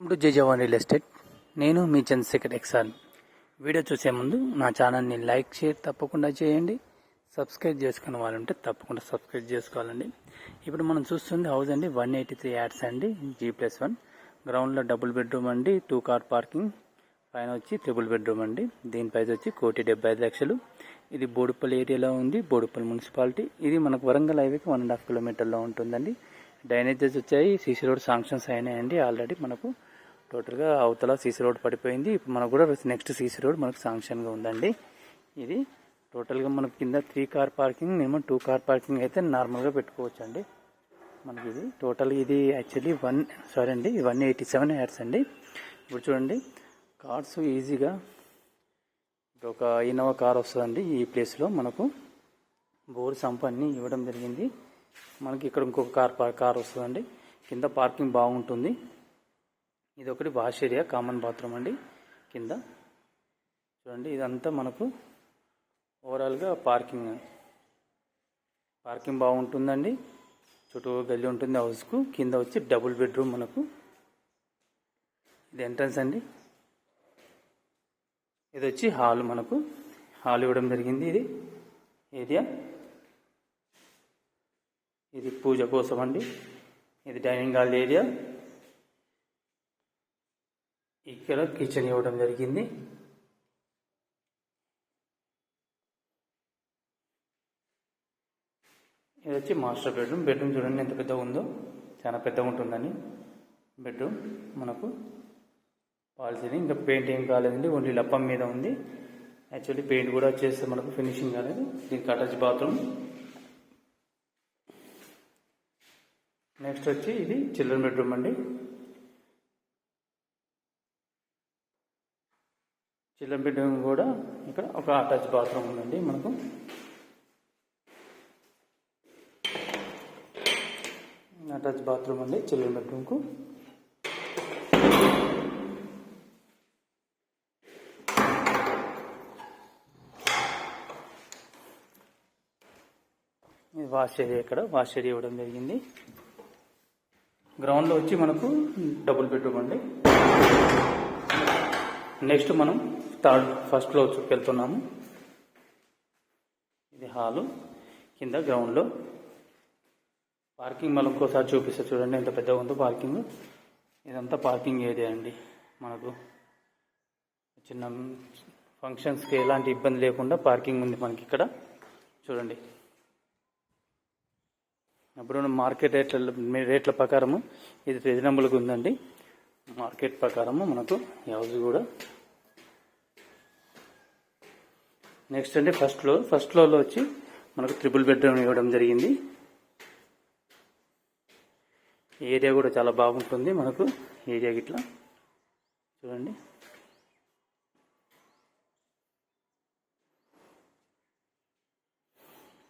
Welcome to జై జవాన్ real estate. నేను మీ Chandrasekhar ఎక్సాల్. Video చూసే ముందు నా ఛానల్ని లైక్ షేర్ తప్పకుండా చేయండి. సబ్స్క్రైబ్ చేసుకున్న వాళ్ళు ఉంటే తప్పకుండా సబ్స్క్రైబ్ చేసుకోవాలండి. ఇప్పుడు మనం చూస్తుంది హౌస్ అండి, 183 యాడ్స్ అండి, G+1. గ్రౌండ్లో డబుల్ బెడ్రూమ్ అండి, 2 కార్ పార్కింగ్, పైన వచ్చి ట్రిపుల్ బెడ్రూమ్ అండి. దీని ప్రైస్ వచ్చి 1,75,00,000. ఇది బోడుపల్లి ఏరియాలో ఉంది, బోడుపల్లి మున్సిపాలిటీ. ఇది మనకు వరంగల్ హైవేకి 1.5 కిలోమీటర్లో ఉంటుందండి. డ్రైనేజెస్ వచ్చాయి, సీసీ రోడ్ శాంక్షన్స్ అయినాయండి ఆల్రెడీ. మనకు టోటల్గా అవతల సీసీ రోడ్ పడిపోయింది. ఇప్పుడు మనకు కూడా నెక్స్ట్ సీసీ రోడ్ మనకు శాంక్షన్గా ఉందండి. ఇది టోటల్గా మనకు కింద 3 car parking, minimum 2 car parking అయితే నార్మల్గా పెట్టుకోవచ్చు అండి. మనకి ఇది టోటల్ ఇది యాక్చువల్లీ 187 యాడ్స్ అండి. ఇప్పుడు చూడండి, కార్స్ ఈజీగా ఒక ఇన్నోవా కార్ వస్తుందండి. ఈ ప్లేస్లో మనకు బోర్ సంప్ అన్నీ ఇవ్వడం జరిగింది. మనకి ఇక్కడ ఇంకొక కార్ వస్తుందండి. కింద పార్కింగ్ బాగుంటుంది. ఇది ఒకటి వాష్ ఏరియా, కామన్ బాత్రూమ్ అండి. కింద చూడండి, ఇదంతా మనకు ఓవరాల్గా పార్కింగ్ బాగుంటుందండి. చుట్టూ గల్లీ ఉంటుంది హౌస్కు. కింద వచ్చి డబుల్ బెడ్రూమ్ మనకు. ఇది ఎంట్రన్స్ అండి. ఇది వచ్చి హాల్, మనకు హాల్ ఇవ్వడం జరిగింది. ఇది ఏరియా, ఇది పూజ కోసం అండి. ఇది డైనింగ్ హాల్ ఏరియా. ఇక్కడ కిచెన్ ఇవ్వడం జరిగింది. ఇది వచ్చి మాస్టర్ బెడ్రూమ్. బెడ్రూమ్ చూడండి ఎంత పెద్దగా ఉందో, చాలా పెద్దగా ఉంటుందని బెడ్రూమ్. మనకు పాలసీని ఇంకా పెయింట్ ఏం కాలేదండి, ఓన్లీ లప్పం మీద ఉంది. యాక్చువల్లీ పెయింట్ కూడా చేస్తే మనకు ఫినిషింగ్ కాలేదు. దీనికి అటాచ్ బాత్రూమ్. నెక్స్ట్ వచ్చి ఇది చిల్డ్రన్ బెడ్రూమ్ అండి. చిల్డ్రన్ బెడ్రూమ్ కూడా ఇక్కడ ఒక అటాచ్ బాత్రూమ్ ఉందండి. మనకు అటాచ్ బాత్రూమ్ అండి చిల్డ్రన్ బెడ్రూమ్కు. ఇది వాష్ ఏరియా, ఇక్కడ వాష్ ఏరియా ఇవ్వడం జరిగింది. గ్రౌండ్లో వచ్చి మనకు డబుల్ బెడ్రూమ్ అండి. నెక్స్ట్ మనం ఫస్ట్ ఫ్లోర్ వెళ్తున్నాము. ఇది హాలు, కింద గ్రౌండ్లో పార్కింగ్. మనం ఇంకోసారి చూపిస్తే చూడండి ఎంత పెద్దగా ఉందో పార్కింగ్. ఇదంతా పార్కింగ్ ఏరియా అండి. మనకు చిన్న ఫంక్షన్స్కి ఎలాంటి ఇబ్బంది లేకుండా పార్కింగ్ ఉంది మనకి ఇక్కడ. చూడండి, అప్పుడు మార్కెట్ రేట్ల ప్రకారము ఇది రీజనబుల్గా ఉందండి. మార్కెట్ ప్రకారము మనకు హౌస్ కూడా. నెక్స్ట్ అండి ఫస్ట్ ఫ్లోర్లో వచ్చి మనకు ట్రిపుల్ బెడ్రూమ్ ఇవ్వడం జరిగింది. ఏరియా కూడా చాలా బాగుంటుంది మనకు. ఏరియా గిట్లా చూడండి.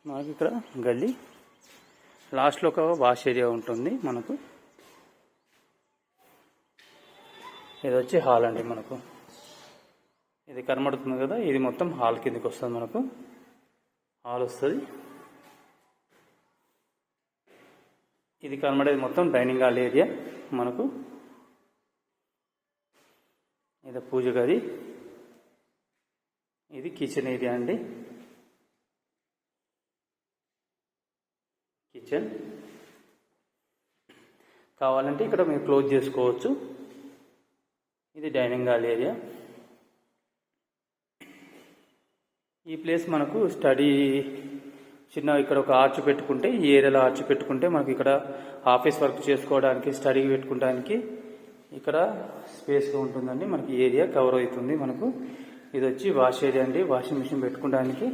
మనకు ఇక్కడ గల్లీ లాస్ట్లో ఒక వాష్ ఏరియా ఉంటుంది మనకు. ఇది వచ్చి హాల్ అండి. మనకు ఇది కనబడుతుంది కదా, ఇది మొత్తం హాల్ కిందకి వస్తుంది. మనకు హాల్ వస్తుంది. ఇది కనబడేది మొత్తం డైనింగ్ హాల్ ఏరియా మనకు. ఇది పూజ గది. ఇది కిచెన్ ఏరియా అండి. కిచెన్ కావాలంటే ఇక్కడ మీరు క్లోజ్ చేసుకోవచ్చు. ఇది డైనింగ్ హాల్ ఏరియా. ఈ ప్లేస్ మనకు స్టడీ చిన్న ఇక్కడ ఒక ఆర్చ్ పెట్టుకుంటే, ఈ ఏరియాలో ఆర్చ్ పెట్టుకుంటే మనకి ఇక్కడ ఆఫీస్ వర్క్ చేసుకోవడానికి, స్టడీ పెట్టుకోవడానికి ఇక్కడ స్పేస్గా ఉంటుందండి. మనకి ఏరియా కవర్ అవుతుంది మనకు. ఇది వచ్చి వాష్ ఏరియా అండి. వాషింగ్ మిషన్ పెట్టుకోవడానికి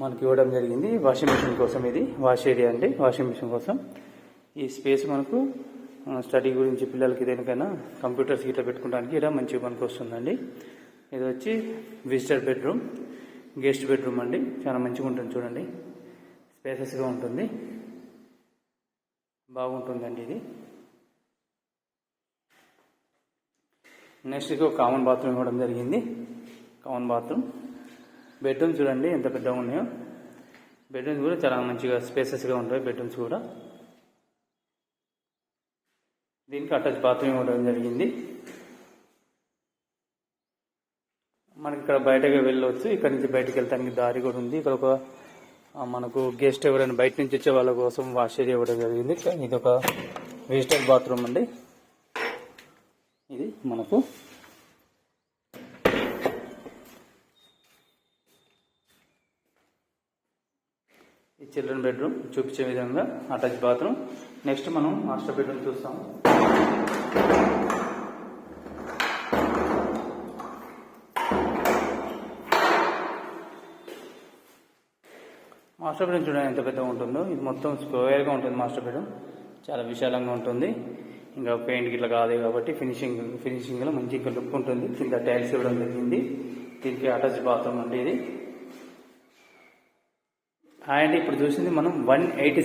మనకి ఇవ్వడం జరిగింది. వాషింగ్ మిషన్ కోసం ఇది వాష్ ఏరియా అండి. వాషింగ్ మిషన్ కోసం ఈ స్పేస్ మనకు స్టడీ గురించి, పిల్లలకి దేనికైనా కంప్యూటర్స్ ఇట్లా పెట్టుకోవడానికి ఇలా మంచిగా పనికి వస్తుందండి. ఇది వచ్చి విజిటర్ బెడ్రూమ్, గెస్ట్ బెడ్రూమ్ అండి. చాలా మంచిగా ఉంటుంది చూడండి, స్పేసెస్గా ఉంటుంది, బాగుంటుందండి ఇది. నెక్స్ట్ ఒక కామన్ బాత్రూమ్ ఇవ్వడం జరిగింది. Common bathroom. బెడ్రూమ్ చూడండి ఎంత పెద్దగా ఉన్నాయో. బెడ్రూమ్స్ కూడా చాలా మంచిగా స్పేసెస్గా ఉంటాయి బెడ్రూమ్స్ కూడా. దీనికి అటాచ్ బాత్రూమ్ ఇవ్వడం జరిగింది. మనకి ఇక్కడ బయటగా వెళ్ళవచ్చు. ఇక్కడ నుంచి బయటకు వెళ్తానికి దారి కూడా ఉంది. ఇక్కడ ఒక మనకు గెస్ట్ ఎవరైనా బయట నుంచి వచ్చే వాళ్ళ కోసం వాష్ ఏరియా ఇవ్వడం జరిగింది. ఇది ఒక విజిటర్ బాత్రూమ్ అండి. ఇది మనకు ఈ చిల్డ్రన్ బెడ్రూమ్ చూపించే విధంగా అటాచ్ బాత్రూమ్. నెక్స్ట్ మనం మాస్టర్ బెడ్రూమ్ చూస్తాం. మాస్టర్ బెడ్రూమ్ చూడండి ఎంత పెద్దగా ఉంటుందో. ఇది మొత్తం స్క్వేర్గా ఉంటుంది. మాస్టర్ బెడ్రూమ్ చాలా విశాలంగా ఉంటుంది. ఇంకా పెయింట్ గిట్లా కాదు కాబట్టి ఫినిషింగ్లో మంచి ఇంకా లుక్ ఉంటుంది. కింద టైల్స్ ఇవ్వడం జరిగింది. దీనికి అటాచ్ బాత్రూమ్ అండి ఇది. అండ్ ఇప్పుడు చూసింది మనం 187